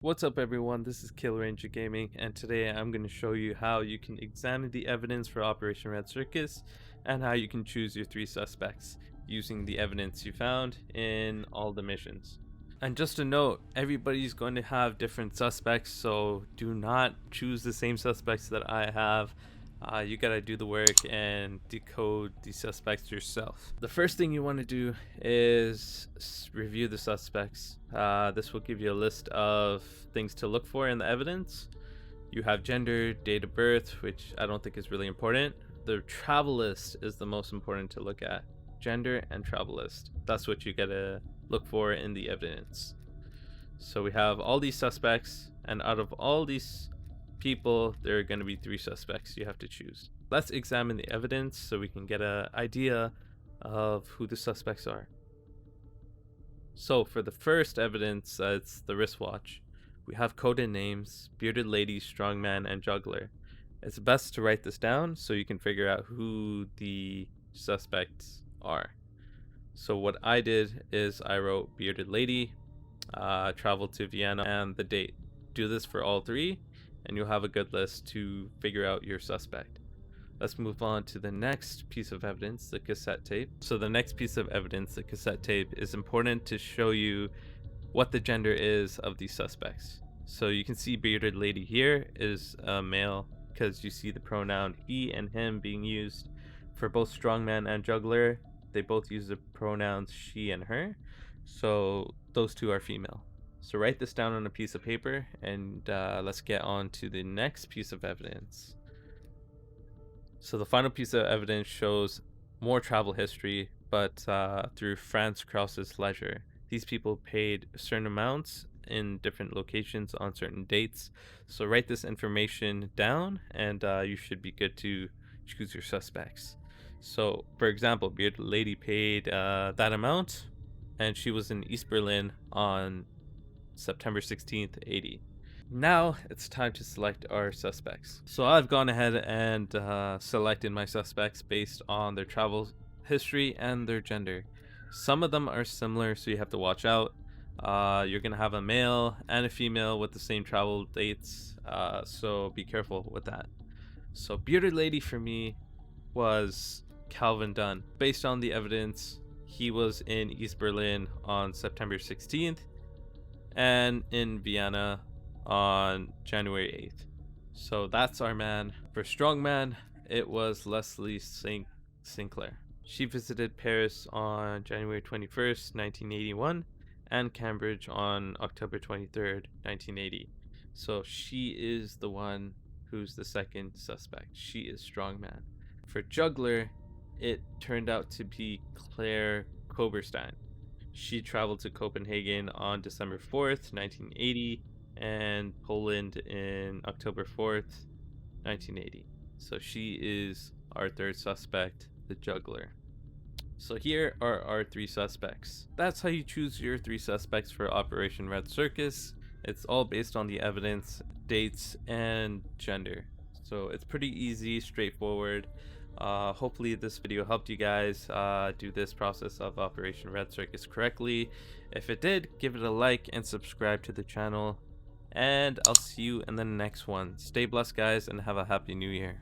What's up everyone, this is Killeranger Gaming, and today I'm going to show you how you can examine the evidence for Operation Red Circus and how you can choose your 3 suspects using the evidence you found in all the missions. And just a note, everybody's going to have different suspects, so do not choose the same suspects that I have. You gotta do the work and decode the suspects yourself. The first thing you want to do is review the suspects. This will give you a list of things to look for in the evidence. You have gender, date of birth, which I don't think is really important. The travel list is the most important to look at. Gender and travel list. That's what you gotta look for in the evidence. So we have all these suspects, and out of all these people, there are going to be 3 suspects you have to choose. Let's examine the evidence so we can get an idea of who the suspects are. So for the first evidence, it's the wristwatch. We have coded names: bearded lady, strongman, and juggler. It's best to write this down so you can figure out who the suspects are. So what I did is I wrote bearded lady, traveled to Vienna, and the date. Do this for all 3 and you'll have a good list to figure out your suspect. Let's move on to the next piece of evidence, the cassette tape. So the next piece of evidence, the cassette tape, is important to show you what the gender is of these suspects. So you can see bearded lady here is a male because you see the pronoun he and him being used. For both strongman and juggler, they both use the pronouns she and her, so those 2 are female. So write this down on a piece of paper, and let's get on to the next piece of evidence. So the final piece of evidence shows more travel history, but through Franz Krause's ledger. These people paid certain amounts in different locations on certain dates. So write this information down, and you should be good to choose your suspects. So for example, bearded lady paid that amount, and she was in East Berlin on September 16th, 80. Now it's time to select our suspects. So I've gone ahead and selected my suspects based on their travel history and their gender. Some of them are similar, so you have to watch out. You're gonna have a male and a female with the same travel dates, so be careful with that. So bearded lady for me was Calvin Dunn. Based on the evidence, he was in East Berlin on September 16th and in Vienna on January 8th. So that's our man. For strongman, it was Leslie Sinclair. She visited Paris on January 21st, 1981, and Cambridge on October 23rd, 1980. So she is the one who's the second suspect. She is strongman. For juggler, it turned out to be Claire Koberstein. She traveled to Copenhagen on December 4th, 1980, and Poland in October 4th, 1980. So she is our third suspect, the juggler. So here are our 3 suspects. That's how you choose your 3 suspects for Operation Red Circus. It's all based on the evidence, dates, and gender. So it's pretty easy, straightforward. Hopefully this video helped you guys do this process of Operation Red Circus correctly. If it did, give it a like and subscribe to the channel, and I'll see you in the next one. Stay blessed guys, and have a happy new year.